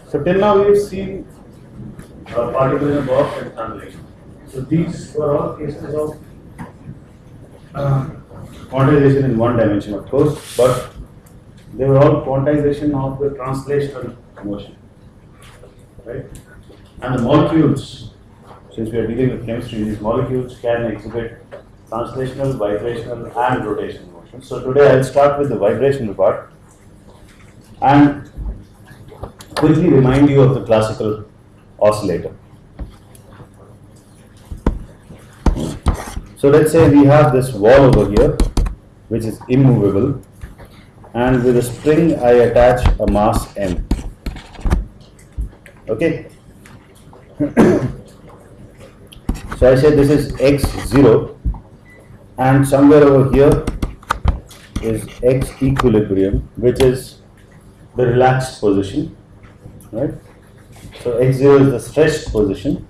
So till now we have seen particles in a box and tunneling. So these were all cases of quantization in one dimension, of course, but they were all quantization of the translational motion, right? And the molecules, since we are dealing with chemistry, these molecules can exhibit translational, vibrational, and rotational motion. So today I'll start with the vibrational part and quickly remind you of the classical oscillator. So let's say we have this wall over here, which is immovable, and with a spring I attach a mass m. Okay. So I say this is x0, and somewhere over here is x equilibrium, which is the relaxed position, right? So x0 is the stretched position.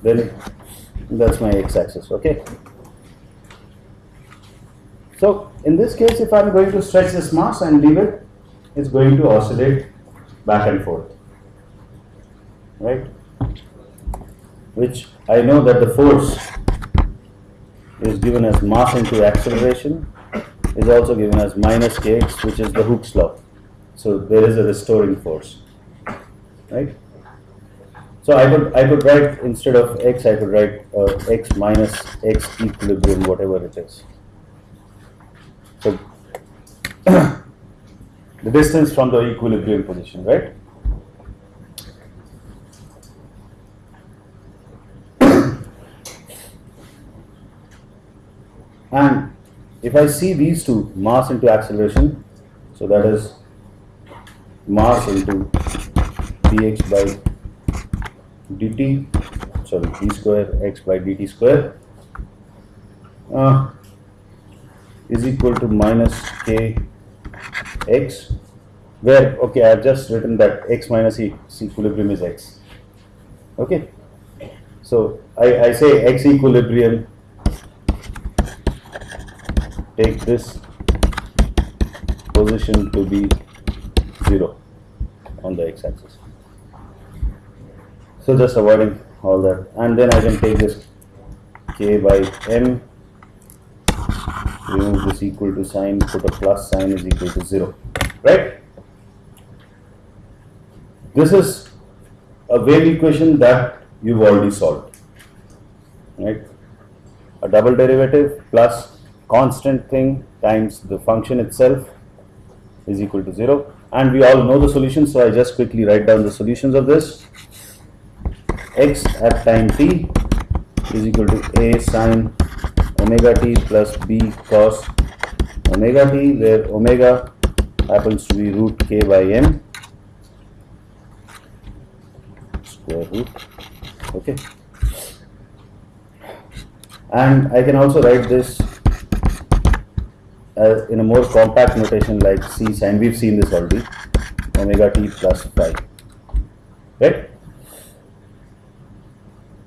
Then that's my x-axis, okay? So in this case, if I'm going to stretch this mass and leave it, it's going to oscillate back and forth, right? Which I know that the force is given as mass into acceleration is also given as minus kx, which is the Hooke's law. So there is a restoring force, right? So I could write, instead of x, I could write x minus x equilibrium, whatever it is. So the distance from the equilibrium position, right? And if I see these two, mass into acceleration, so that is mass into dx by dt, sorry, d square x by dt square is equal to minus k x, where, okay, I have just written that x minus equilibrium is x. Okay, so I say x equilibrium, take this position to be 0 on the x-axis. So just avoiding all that, and then I can take this k by m, remove this equal to sign, put a plus sign, is equal to 0, right? This is a wave equation that you've already solved, right? A double derivative plus constant thing times the function itself is equal to 0, and we all know the solution, so I just quickly write down the solutions of this. X at time t is equal to a sine omega t plus b cos omega t, where omega happens to be root k by m square root, okay? And I can also write this in a more compact notation like c sine, we've seen this already, omega t plus phi, right?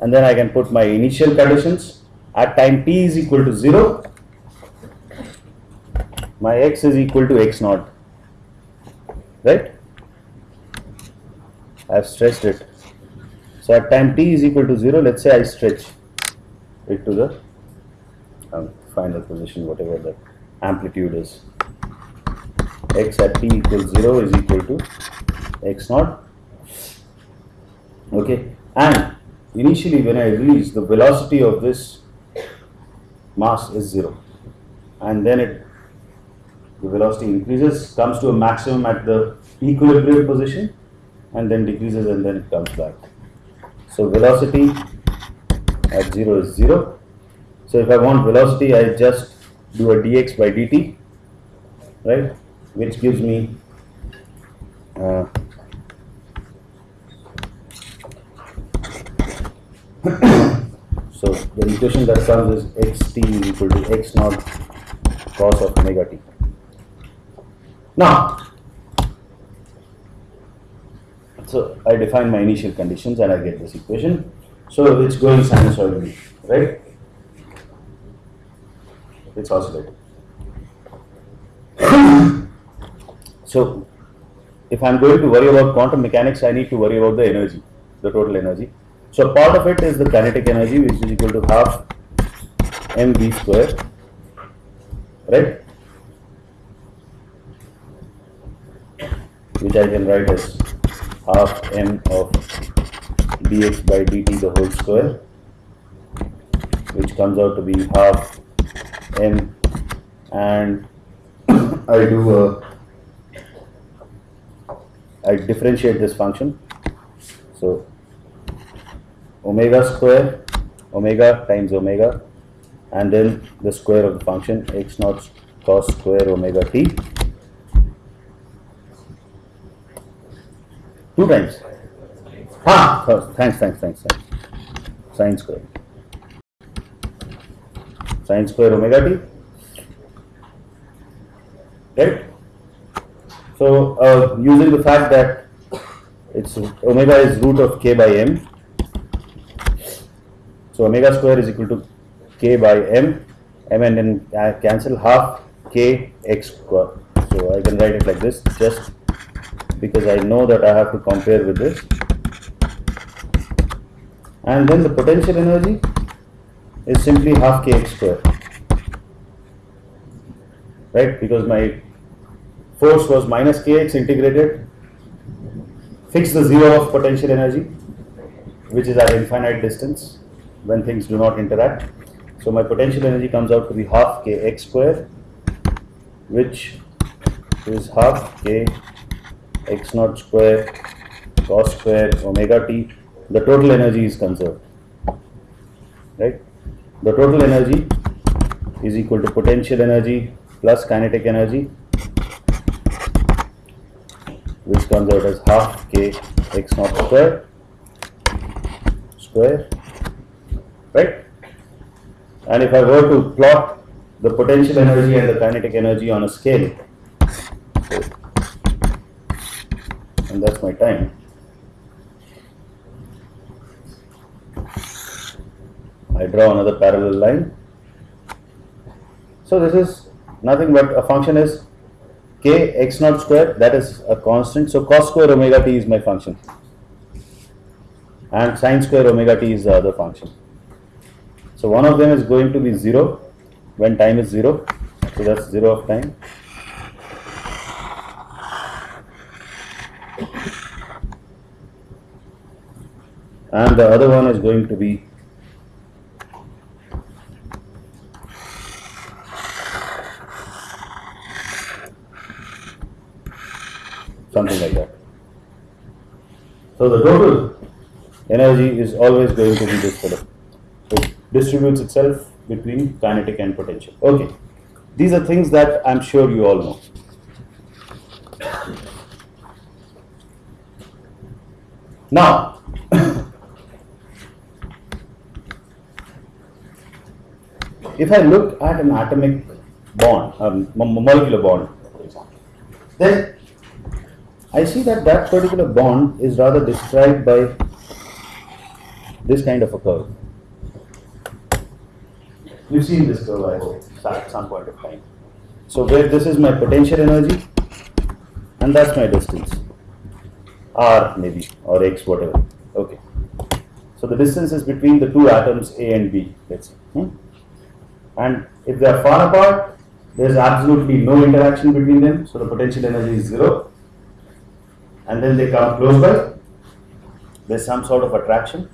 And then I can put my initial conditions. At time t is equal to 0, my x is equal to x naught, right? I have stretched it. So at time t is equal to 0, let's say I stretch it to the final position, whatever the amplitude is. X at t equals 0 is equal to x naught, okay? And initially when I release, the velocity of this mass is 0, and then the velocity increases, comes to a maximum at the equilibrium position, and then decreases, and then it comes back. So velocity at 0 is 0. So if I want velocity, I just do a dx by dt, right, which gives me so the equation that comes is xt is equal to x naught cos of omega t. Now, so I define my initial conditions and I get this equation. So it's going sinusoidally, right? It's oscillating. So if I'm going to worry about quantum mechanics, I need to worry about the energy, the total energy. So part of it is the kinetic energy, which is equal to half mv square, right? Which I can write as half m of dx by dt the whole square, which comes out to be half m, and I differentiate this function. So omega square, omega times omega, and then the square of the function x naught cos square omega t, 2 times. Thanks. Sine square omega t, right? So using the fact that it's omega is root of k by m, so omega square is equal to k by m, and then I cancel half k x square. So I can write it like this, just because I know that I have to compare with this. And then the potential energy is simply half kx square, right? Because my force was minus kx integrated, fix the zero of potential energy, which is at infinite distance when things do not interact. So my potential energy comes out to be half kx square, which is half k x naught square cos square omega t. The total energy is conserved, right? The total energy is equal to potential energy plus kinetic energy, which comes out as half k x naught square, right? And if I were to plot the potential energy and the kinetic energy on a scale, and that's my time. I draw another parallel line. So this is nothing but a function is k x naught square, that is a constant. So cos square omega t is my function, and sine square omega t is the other function. So one of them is going to be 0 when time is 0. So that's 0 of time. And the other one is going to be something like that. So the total energy is always going to be this fellow. It distributes itself between kinetic and potential. Okay, these are things that I'm sure you all know. Now, if I look at an atomic bond, molecular bond, then I see that that particular bond is rather described by this kind of a curve. You've seen this curve, I hope, at some point of time. So where this is my potential energy, and that's my distance, r maybe, or x, whatever. Okay. So the distance is between the two atoms A and B, let's say. And if they are far apart, there is absolutely no interaction between them, so the potential energy is 0. And then they come close by, there's some sort of attraction,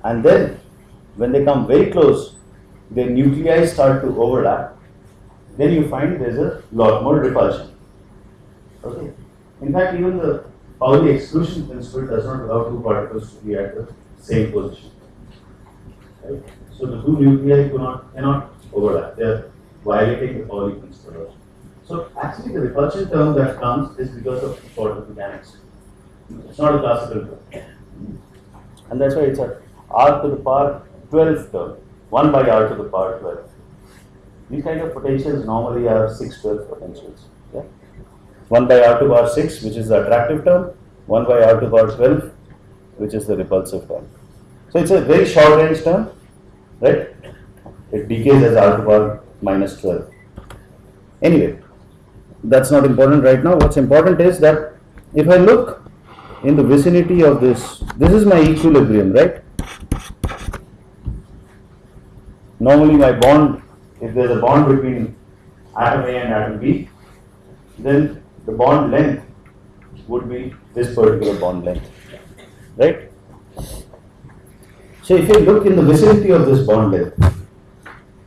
and then when they come very close, their nuclei start to overlap, then you find there's a lot more repulsion. Okay. In fact, even the Pauli exclusion principle does not allow two particles to be at the same position. Right? So the two nuclei cannot overlap. They are violating the Pauli principle. So actually the repulsion term that comes is because of quantum mechanics. It's not a classical term. And that's why it's a r to the power 12 term, 1 by r to the power 12. These kind of potentials normally are 612 potentials. Yeah? 1 by r to the power 6, which is the attractive term, 1 by r to the power 12, which is the repulsive term. So it's a very short range term, right? It decays as r to the power minus 12. Anyway, that's not important right now. What's important is that if I look in the vicinity of this is my equilibrium, right? Normally my bond, if there's a bond between atom A and atom B, then the bond length would be this particular bond length, right? So if you look in the vicinity of this bond length,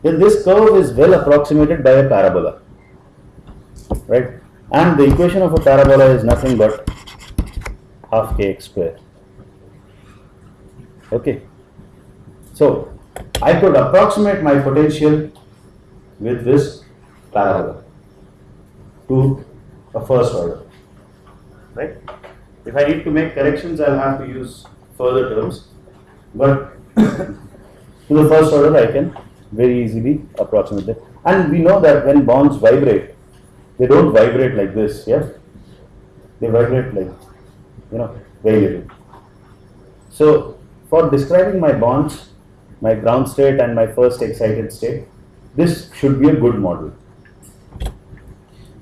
then this curve is well approximated by a parabola, right? And the equation of a parabola is nothing but half kx square. Okay. So I could approximate my potential with this parabola to a first order, right? If I need to make corrections, I'll have to use further terms, but to the first order I can very easily approximate it. And we know that when bonds vibrate, they don't vibrate like this, yeah? They vibrate like, very little. So for describing my bonds, my ground state and my first excited state, this should be a good model.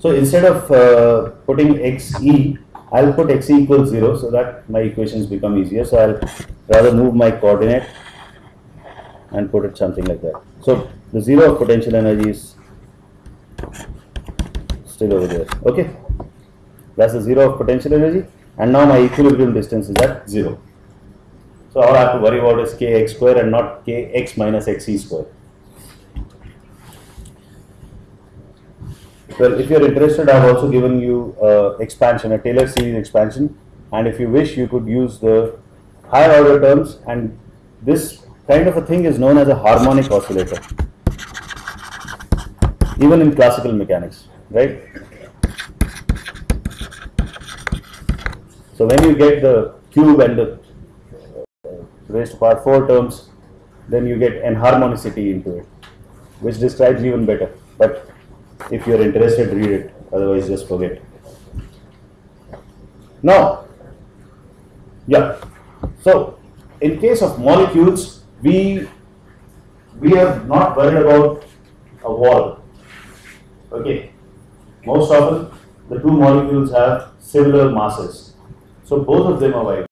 So instead of putting xe, I'll put xe equals 0 so that my equations become easier. So I'll rather move my coordinate and put it something like that. So the 0 of potential energy is still over there. Okay, that's the 0 of potential energy, and now my equilibrium distance is at 0. So all I have to worry about is kx square and not kx minus xe square. Well, if you are interested, I have also given you expansion, a Taylor series expansion, and if you wish, you could use the higher order terms, and this kind of a thing is known as a harmonic oscillator, even in classical mechanics, right? So when you get the cube and the raised to power 4 terms, then you get enharmonicity into it, which describes even better. But if you are interested, read it, otherwise just forget. Now, yeah, so in case of molecules, we are not worried about a wall. Okay, most often the two molecules have similar masses, so both of them are vibrant.